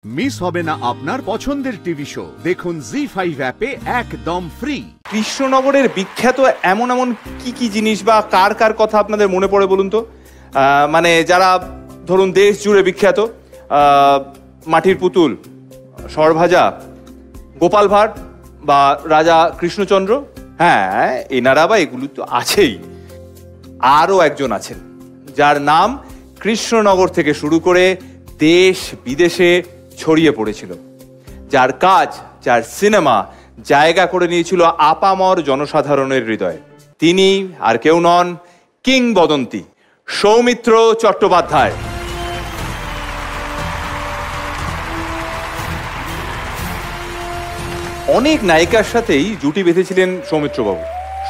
Miss হবে না আপনার পছন্দের টিভি শো, দেখুন জি5 অ্যাপে একদম ফ্রি। কৃষ্ণনগরের বিখ্যাত এমন এমন কি কি জিনিস বা কার কার কথা আপনাদের মনে পড়ে বলুন তো? মানে যারা ধরুন দেশ জুড়ে বিখ্যাত, মাটির পুতুল, সরভাজা, গোপাল ভাঁড় বা রাজা কৃষ্ণচন্দ্র, হ্যাঁ এনারা বা এগুলো তো আছেই। আরও একজন আছেন যার নাম কৃষ্ণনগর থেকে শুরু করে দেশ বিদেশে ছড়িয়ে পড়েছিল, যার কাজ, যার সিনেমা জায়গা করে নিয়েছিল আপামর জনসাধারণের হৃদয়ে। তিনি আর কেউ নন, কিংবদন্তি সৌমিত্র চট্টোপাধ্যায়। অনেক নায়িকার সাথেই জুটি বেঁধেছিলেন সৌমিত্রবাবু।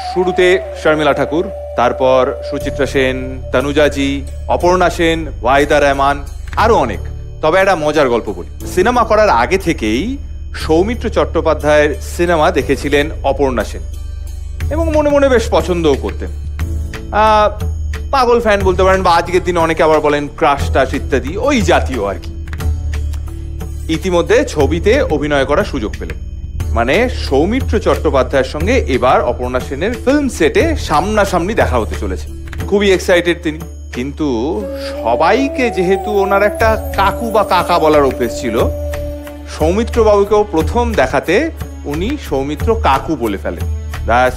শুরুতে শর্মিলা ঠাকুর, তারপর সুচিত্রা সেন, তনুজাজি, অপর্ণা সেন, ওয়াহিদা রহমান, আরো অনেক। তবে একটা মজার গল্প বলি। সিনেমা করার আগে থেকেই সৌমিত্র চট্টোপাধ্যায়ের সিনেমা দেখেছিলেন অপর্ণা সেন এবং মনে মনে বেশ পছন্দও করতেন। পাগল ফ্যান বলতে পারেন, বা আজকের দিনে অনেকে আবার বলেন ক্রাশ টাশ ইত্যাদি, ওই জাতীয় আর কি। ইতিমধ্যে ছবিতে অভিনয় করার সুযোগ পেলেন, মানে সৌমিত্র চট্টোপাধ্যায়ের সঙ্গে এবার অপর্ণা সেনের ফিল্ম সেটে সামনাসামনি দেখা হতে চলেছে। খুবই এক্সাইটেড তিনি। কিন্তু সবাইকে যেহেতু ওনার একটা কাকু বা কাকা বলার অভ্যেস ছিল, সৌমিত্র বাবুকেও প্রথম দেখাতে উনি সৌমিত্র কাকু বলে ফেলেন। ব্যাস,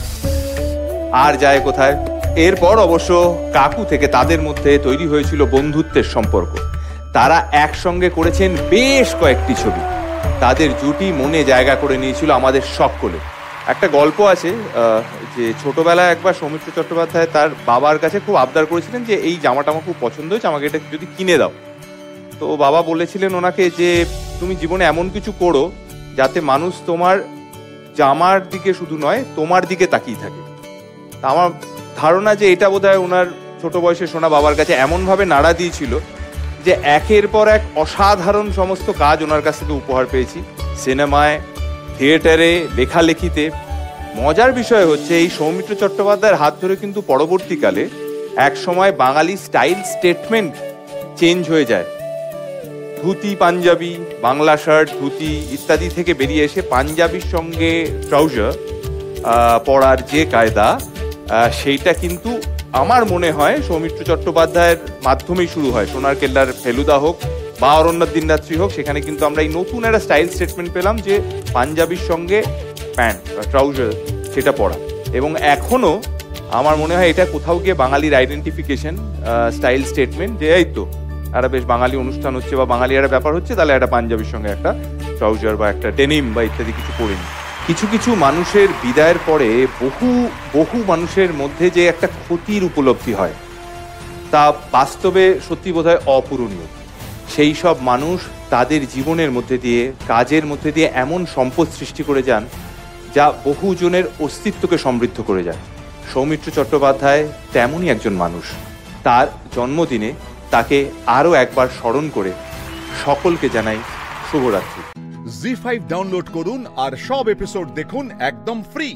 আর যায় কোথায়। এরপর অবশ্য কাকু থেকে তাদের মধ্যে তৈরি হয়েছিল বন্ধুত্বের সম্পর্ক। তারা একসঙ্গে করেছেন বেশ কয়েকটি ছবি। তাদের জুটি মনে জায়গা করে নিয়েছিল আমাদের সকলে। একটা গল্প আছে যে ছোটবেলায় একবার সৌমিত্র চট্টোপাধ্যায় তার বাবার কাছে খুব আবদার করেছিলেন যে এই জামাটা আমার খুব পছন্দ হয়েছে, আমাকে এটা যদি কিনে দাও। তো বাবা বলেছিলেন ওনাকে যে তুমি জীবনে এমন কিছু করো যাতে মানুষ তোমার জামার দিকে শুধু নয় তোমার দিকে তাকিয়ে থাকে। তা আমার ধারণা যে এটা বোধহয় ওনার ছোট বয়সে শোনা বাবার কাছে এমনভাবে নাড়া দিয়েছিল যে একের পর এক অসাধারণ সমস্ত কাজ ওনার কাছ থেকে উপহার পেয়েছি, সিনেমায়, থিয়েটারে, লেখালেখিতে। মজার বিষয় হচ্ছে এই সৌমিত্র চট্টোপাধ্যায়ের হাত ধরে কিন্তু পরবর্তীকালে এক সময় বাঙালি স্টাইল স্টেটমেন্ট চেঞ্জ হয়ে যায়। ধুতি পাঞ্জাবি, বাংলা শার্ট, ধুতি ইত্যাদি থেকে বেরিয়ে এসে পাঞ্জাবির সঙ্গে ট্রাউজার পরার যে কায়দা, সেইটা কিন্তু আমার মনে হয় সৌমিত্র চট্টোপাধ্যায়ের মাধ্যমেই শুরু হয়। সোনার কেল্লার ফেলুদা হোক বা অরণ্যর দিনরাত্রি হোক, সেখানে কিন্তু আমরা এই নতুন একটা স্টাইল স্টেটমেন্ট পেলাম যে পাঞ্জাবির সঙ্গে প্যান্ট বা ট্রাউজার সেটা পরা। এবং এখনো আমার মনে হয় এটা কোথাও গিয়ে বাঙালির আইডেন্টিফিকেশন, স্টাইল স্টেটমেন্ট, যে এই তো একটা বেশ বাঙালি অনুষ্ঠান হচ্ছে বা বাঙালি একটা ব্যাপার হচ্ছে, তাহলে একটা পাঞ্জাবির সঙ্গে একটা ট্রাউজার বা একটা ডেনিম বা ইত্যাদি কিছু পরে নি। কিছু কিছু মানুষের বিদায়ের পরে বহু মানুষের মধ্যে যে একটা ক্ষতির উপলব্ধি হয়, তা বাস্তবে সত্যি বোধহয় অপূরণীয়। সেই সব মানুষ তাদের জীবনের মধ্যে দিয়ে, কাজের মধ্যে দিয়ে এমন সম্পদ সৃষ্টি করে যান যা বহুজনের অস্তিত্বকে সমৃদ্ধ করে যায়। সৌমিত্র চট্টোপাধ্যায় তেমনই একজন মানুষ। তার জন্মদিনে তাকে আরও একবার স্মরণ করে সকলকে জানাই শুভরাত্রি। জি5 ডাউনলোড করুন আর সব এপিসোড দেখুন একদম ফ্রি।